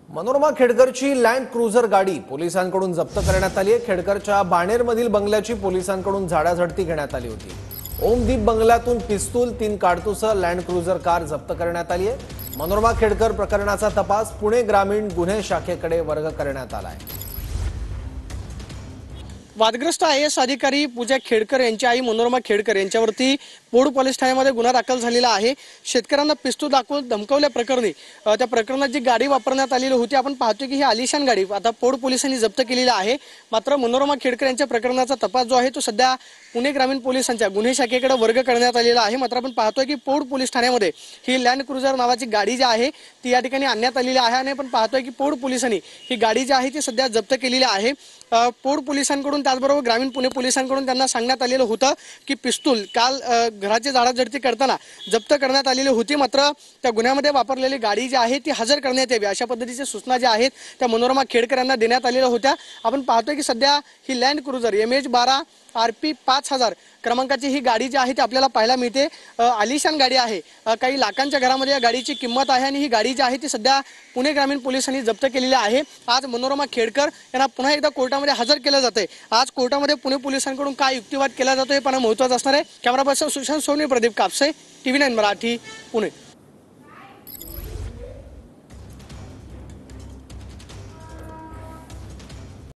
Manorama खेडकरची land cruiser गाडी पोलिसांकडून जप्त करण्यात आली आहे। खेडकरच्या बाणेरमधील बंगल्याची पोलिसांकडून झाडाझडती घेण्यात आली होती। ओमदीप बंगल्यातून पिस्तूल 3 काडतुसं लँड क्रुझर कार जप्त करण्यात आली आहे। मनोरमा खेडकर प्रकरणाचा तपास पुणे ग्रामीण गुन्हे शाखेकडे वर्ग करण्यात आला आहे। वादग्रस्त IAS अधिकारी पूजा खेडकर यांची आई मनोरमा खेडकर यांच्यावरती पोड पोलीस ठाण्यामध्ये गुन्हा दाखल झालेला आहे। शेतकऱ्यांना पिस्तूल दाखवून धमकावल्या प्रकरणी त्या प्रकरणात जी गाडी वापरण्यात आलेली होती आपण पाहतोय की ही आलिशान गाडी आता पोड पोलिसांनी जप्त केलेली आहे। मात्र मनोरमा खेडकर यांच्या प्रकरणाचा तपास जो आहे तो सध्या पुणे ग्रामीण पोलिसांच्या गुन्हे शाखेकडे वर्ग करण्यात आलेला आहे। मात्र आपण पाहतोय की पोड पोलीस ठाण्यामध्ये ही लँड क्रुझर नावाची गाडी जी आहे ती या ठिकाणी आणण्यात आलेली आहे आणि आपण पाहतोय की पोड पोलिसांनी ही गाडी जी आहे ती सध्या जप्त केलेली आहे। पोड पोलिसांकडून त्याचबरोबर ग्रामीण पुणे पोलिसांकडून त्यांना सांगण्यात आलेलं होतं की पिस्तूल काल घराची झाडाझडती करताना जप्त करण्यात आलेली होती। मात्र त्या गुन्ह्यामध्ये वापरलेली गाडी जी आहे ती हजर करण्यात यावी अशा पद्धतीच्या सूचना ज्या आहेत त्या मनोरमा खेडकर यांना देण्यात आलेल्या होत्या। आपण पाहतोय की सध्या ही लँड क्रुझर MH12 RP 5000 क्रमांकाची ही गाडी जी आहे ती आपल्याला पाहायला मिळते। आलिशान गाडी आहे, काही लाखांच्या घरामध्ये या गाडीची किंमत आहे आणि ही गाडी जी आहे ती सध्या पुणे ग्रामीण पोलिसांनी जप्त केलेली आहे। आज मनोरमा खेडकर यांना पुन्हा एकदा कोर्टामध्ये हजर केलं जाते। आज कोर्टामध्ये पुणे पोलिसांकडून काय युक्तिवाद केला जातो हे पाहणं महत्त्वाचं असणार आहे। Camera person Sushant Soni, Pradeep Kapse, TV9 Marathi, Pune.